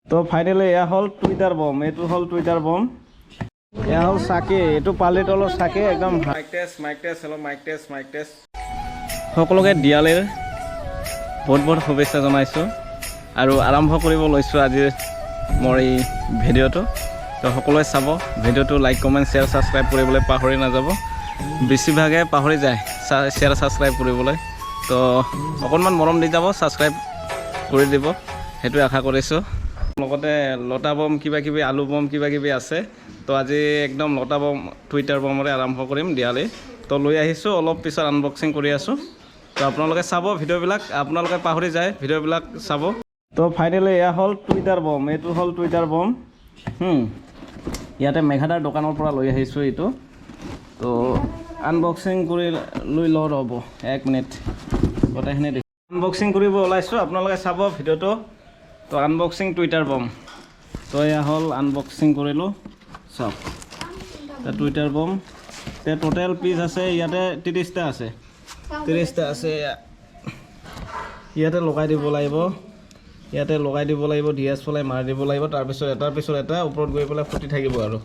তো ফাইনেলি এয়া হ'ল টুইটাৰ বম, এইটো হ'ল টুইটাৰ বম, এয়া হ'ল চাকি, এইটো পালিতলৰ চাকি একদম mic test hello' mic test সকলোকে দিৱালীৰ বহুত বহুত শুভেচ্ছা জনাইছোঁ আৰু আৰম্ভ কৰিব লৈছোঁ আজিৰ মোৰ এই ভিডিঅ'টো। তো সকলোৱে চাব ভিডিঅ'টো, লাইক কমেণ্ট শ্বেয়াৰ ছাবস্ক্ৰাইব কৰিবলৈ পাহৰি নাযাব, বেছিভাগে পাহৰি যায় শ্বেয়াৰ ছাবস্ক্ৰাইব কৰিবলৈ। তো অকণমান মৰম দি যাব, ছাবস্ক্ৰাইব কৰি দিব, সেইটোৱে আশা কৰিছোঁ। লগতে লতা বম কিবা কিবি আলু বম কিবা কিবি আছে। তো আজি একদম লতা বম টুইটাৰ বমৰে আৰম্ভ কৰিম দিৱালী। তো লৈ আহিছোঁ, অলপ পিছত আনবক্সিং কৰি আছোঁ। তো আপোনালোকে চাব ভিডিঅ'বিলাক, আপোনালোকে পাহৰি যায় ভিডিঅ'বিলাক চাব। তো ফাইনেলি এয়া হ'ল টুইটাৰ বম, এইটো হ'ল টুইটাৰ বম। ইয়াতে মেঘাদাৰ দোকানৰ পৰা লৈ আহিছোঁ এইটো। তো আনবক্সিং কৰি লৈ লওঁ, ৰ'ব 1 মিনিট, গোটেইখিনি আনবক্সিং কৰিব ওলাইছোঁ, আপোনালোকে চাব ভিডিঅ'টো। তো আনবক্সিং টুইটাৰ বম, তো এয়া হ'ল আনবক্সিং কৰিলোঁ চাওক। টুইটাৰ বম টোটেল পিচ আছে ইয়াতে 30টা আছে, 30টা আছে। ইয়াতে লগাই দিব লাগিব, ইয়াতে লগাই দিব লাগিব, ডিএছ ফলাই মাৰি দিব লাগিব, তাৰপিছত এটাৰ পিছত এটা ওপৰত গৈ পেলাই ফুটি থাকিব আৰু।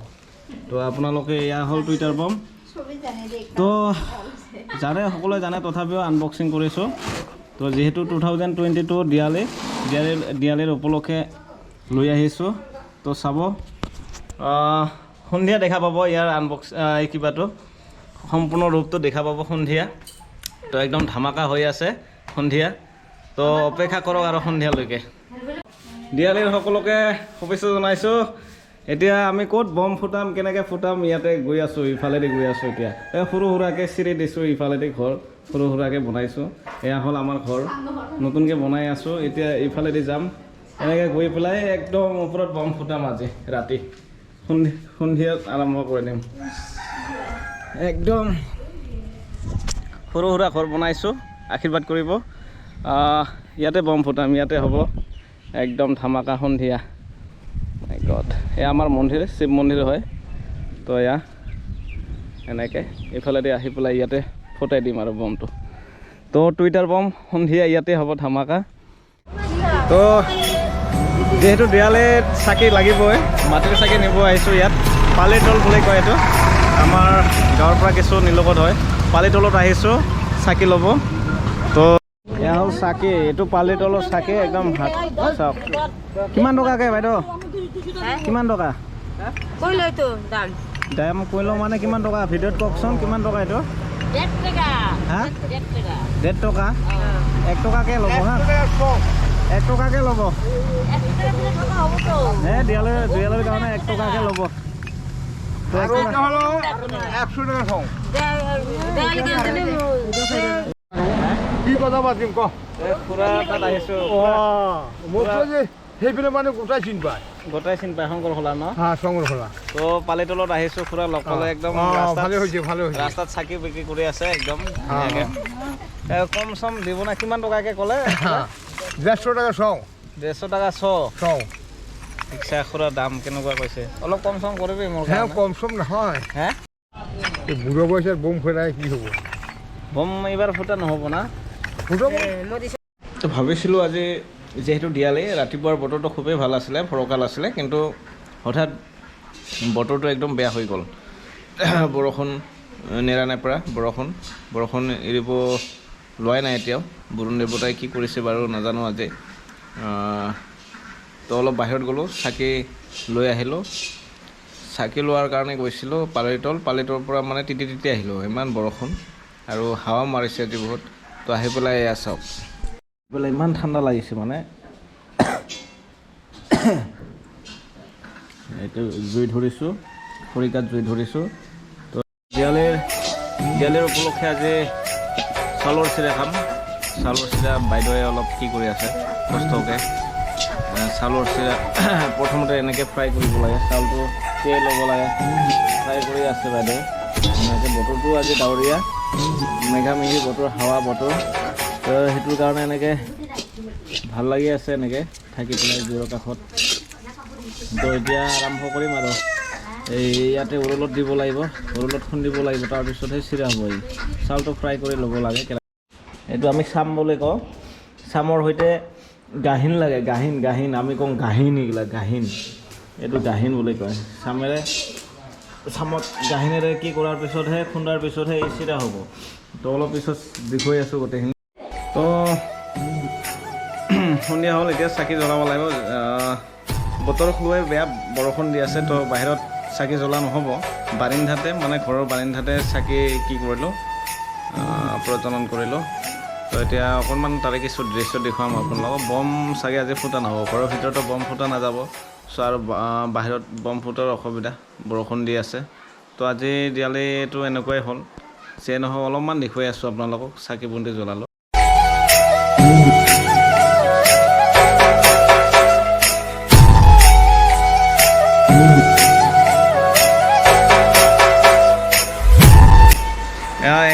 তো আপোনালোকে এয়া হ'ল টুইটাৰ বম। তো জানে, সকলোৱে জানে, তথাপিও আনবক্সিং কৰিছোঁ। তো যিহেতু 2022 দিৱালীৰ উপলক্ষে লৈ আহিছোঁ। তো চাব, সন্ধিয়া দেখা পাব ইয়াৰ এই কিবাটো, সম্পূৰ্ণ ৰূপটো দেখা পাব সন্ধিয়া। তো একদম ধামাকা হৈ আছে সন্ধিয়া। তো অপেক্ষা কৰক আৰু সন্ধিয়ালৈকে। দিৱালীৰ সকলোকে শুভেচ্ছা জনাইছোঁ। এতিয়া আমি ক'ত বম ফুটাম, কেনেকৈ ফুটাম, ইয়াতে গৈ আছোঁ, ইফালেদি গৈ আছোঁ। এতিয়া সৰু সুৰাকৈ চিৰি দিছোঁ, ইফালেদি ঘৰ সৰু সুৰাকৈ বনাইছোঁ। এয়া হ'ল আমাৰ ঘৰ, নতুনকৈ বনাই আছোঁ। এতিয়া ইফালেদি যাম, এনেকৈ গৈ পেলাই একদম ওপৰত বম ফুটাম আজি ৰাতি, সন্ধিয়াত আৰম্ভ কৰি দিম। একদম সৰু সুৰা ঘৰ বনাইছোঁ, আশীৰ্বাদ কৰিব। ইয়াতে বম ফুটাম, ইয়াতে হ'ব একদম ধামাকা সন্ধিয়া। মাই গড, এয়া আমাৰ মন্দিৰ, শিৱ মন্দিৰ হয়। তো এয়া এনেকৈ এইফালেদি আহি পেলাই ইয়াতে ফুটাই দিম আৰু বমটো। তো টুইটাৰ বম সন্ধিয়া ইয়াতে হ'ব ধামাকা। তো যিহেতু দেৱালীত চাকি লাগিবই, মাটিৰ চাকি নিব আহিছোঁ ইয়াত। পালিতল বুলি কয় এইটো, আমাৰ গাঁৱৰ পৰা কিছু নিলগত হয়। পালিতলত আহিছোঁ চাকি ল'ব। তো এয়া হ'ল চাকি, এইটো পালিতলৰ চাকি একদম চাওক। কিমান টকাকৈ বাইদেউ, কিমান টকা? দাম কৈ লওঁ মানে কিমান টকা ভিডিঅ'ত কওকচোন, কিমান টকা এইটো? 1.5 টকা। হা 1.5 টকা? 1 টকাকৈ ল'ব হা, 1 টকাকৈ ল'ব। দিৱালীৰ কাৰণে 1 টকাকৈ ল'ব। কি কথা পাতিম ক? খুৰা তাত আহিছোঁ। সেইপিনে মানে গোটাই চিন পায়, শংকৰ খোলা ন? শংকৰ খোলা। তো পালিতলত আহিছোঁ, খুৰা লগ পালে একদম ভালে হৈছে, ভালে হৈছে। ৰাস্তাত চাকি বিক্ৰী কৰি আছে একদম ধুনীয়াকৈ। কম চম দিব না? কিমান টকাকৈ ক'লে? 150 টাকা চাওঁ। 150 টাকা চাওঁ। ইচ্ছা খুৰা দাম কেনেকুৱা কৈছে, অলপ কম চম কৰিবি মোৰ কাৰণে। কম চম নহয়। হে এই বুঢ়ো বয়সত বম ফুটাই কি হ'ব? বম এইবাৰ ফুটা নহ'ব না? ফুটাব। তো ভাবিছিলোঁ আজি যিহেতু দিৱালী, ৰাতিপুৱাৰ বতৰটো খুবেই ভাল আছিলে, ফৰকাল আছিলে, কিন্তু হঠাৎ বতৰটো একদম বেয়া হৈ গ'ল। বৰষুণ নেৰানেপেৰা বৰষুণ এৰিব লোৱাই নাই এতিয়াও। বৰুণ দেৱতাই কি কৰিছে বাৰু নাজানো আজি। তো অলপ বাহিৰত গ'লোঁ, চাকি লৈ আহিলোঁ। চাকি লোৱাৰ কাৰণে গৈছিলোঁ পালিতৰ পৰা মানে তিতি আহিলোঁ, ইমান বৰষুণ আৰু হাৱা মাৰিছে আজি বহুত। তো আহি পেলাই এয়া চাওক, বোলে ইমান ঠাণ্ডা লাগিছে মানে। এইটো জুই ধৰিছোঁ, খৰিকাত জুই ধৰিছোঁ। তো দিৱালীৰ উপলক্ষে আজি চাউলৰ চিৰা খাম। চাউলৰ চিৰা বাইদেৱে অলপ কি কৰি আছে কষ্টকৈ। চাউলৰ চিৰা প্ৰথমতে এনেকৈ ফ্ৰাই কৰিব লাগে, চাউলটো তিয়াই ল'ব লাগে, ফ্ৰাই কৰি আছে বাইদেৱে। এনেকৈ বতৰটো আজি ডাৱৰীয়া, মেঘামেঘি বতৰ, হাৱা বতৰ। তো সেইটোৰ কাৰণে এনেকৈ ভাল লাগি আছে এনেকৈ থাকি পেলাই জুইৰ কাষত। তো এতিয়া আৰম্ভ কৰিম আৰু এই ইয়াতে উৰলত দিব লাগিব, উৰলত খুন্দিব লাগিব, তাৰপিছতহে চিৰা হ'ব। চাউলটো ফ্ৰাই কৰি ল'ব লাগে। এইটো আমি চাম বুলি কওঁ। চামৰ সৈতে গাহিন লাগে গাহিন গাহিন আমি কওঁ গাহিন এইগিলা গাহিন এইটো গাহিন বুলি কয় চামেৰে চামত গাহিনেৰে কি কৰাৰ পিছতহে খুন্দাৰ পিছতহে এই চিৰা হ'ব তো অলপ পিছত দেখুৱাই আছোঁ গোটেইখিনি তো সন্ধিয়া হ'ল এতিয়া চাকি জ্বলাব লাগিব বতৰ খুবেই বেয়া বৰষুণ দি আছে তো বাহিৰত চাকি জ্বলা নহ'ব বাৰিন্দাতে মানে ঘৰৰ বাৰিন্দাতে চাকি কি কৰিলোঁ প্ৰজ্বলন কৰিলোঁ তো এতিয়া অকণমান তাৰে কিছু দৃশ্য দেখুৱাম আপোনালোকক বম চাগে আজি ফুটা নহ'ব ঘৰৰ ভিতৰতো বম ফুটা নাযাব চ' আৰু বাহিৰত বম ফুটাৰ অসুবিধা বৰষুণ দি আছে তো আজি দিৱালীটো এনেকুৱাই হ'ল যিয়ে নহওক অলপমান দেখুৱাই আছোঁ আপোনালোকক চাকি বন্তি জ্বলালোঁ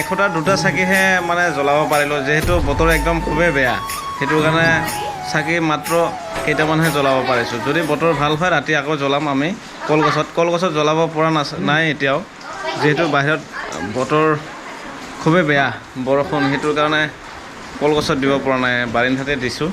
এশটা দুটা চাকিহে মানে জ্বলাব পাৰিলোঁ যিহেতু বতৰ একদম খুবেই বেয়া সেইটো কাৰণে চাকি মাত্ৰ কেইটামানহে জ্বলাব পাৰিছোঁ যদি বতৰ ভাল হয় ৰাতি আকৌ জ্বলাম আমি কলগছত জ্বলাব পৰা নাই এতিয়াও যিহেতু বাহিৰত বতৰ খুবেই বেয়া বৰষুণ সেইটোৰ কাৰণে কলগছত দিব পৰা নাই বাৰিন্দাতে দিছোঁ